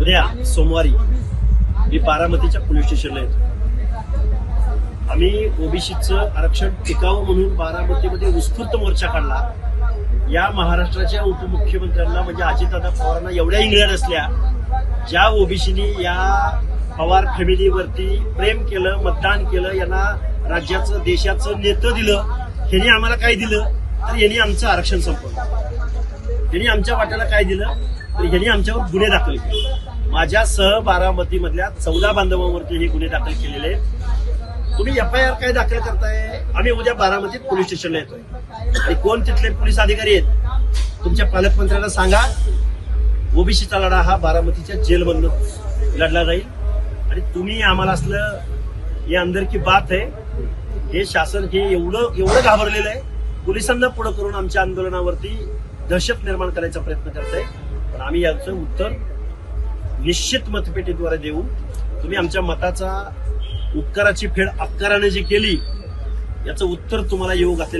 उद्या सोमवारी मी बारामतीच्या पोलीस स्टेशनला येतो. आम्ही ओबीसीचं आरक्षण टिकावं म्हणून बारामतीमध्ये उत्स्फूर्त मोर्चा काढला. या महाराष्ट्राच्या उपमुख्यमंत्र्यांना म्हणजे अजितदादा पवारांना एवढ्या इंगळ्या नसल्या, ज्या ओबीसीनी या पवार फॅमिलीवरती प्रेम केलं, मतदान केलं, यांना राज्याचं देशाचं नेतं दिलं. ह्यांनी आम्हाला काय दिलं तर यांनी आमचं आरक्षण संपवलं. त्यांनी आमच्या वाट्याला काय दिलं तर ह्यांनी आमच्यावर गुन्हे दाखल केले. माझ्यासह बारामतीमधल्या 14 बांधवांवरती हे गुन्हे दाखल केलेले. तुम्ही FIR काय दाखल करताय? आम्ही उद्या बारामतीत पोलीस स्टेशनला येतोय आणि कोण तिथले पोलीस अधिकारी आहेत तुमच्या पालकमंत्र्यांना सांगा. ओबीसीचा लढा हा बारामतीच्या जेलमधून लढला जाईल आणि तुम्ही आम्हाला असलं हे अंदर की बात आहे. हे शासन हे एवढं घाबरलेलं आहे, पोलिसांना पुढे करून आमच्या आंदोलनावरती दहशत निर्माण करायचा प्रयत्न करताय. पण आम्ही याचं उत्तर निश्चित मतपेटीद्वारे देऊ. तुम्ही आमच्या मताचा उपकाराची फेड अपकाराने जी केली याचं उत्तर तुम्हाला येऊ घातलेल्या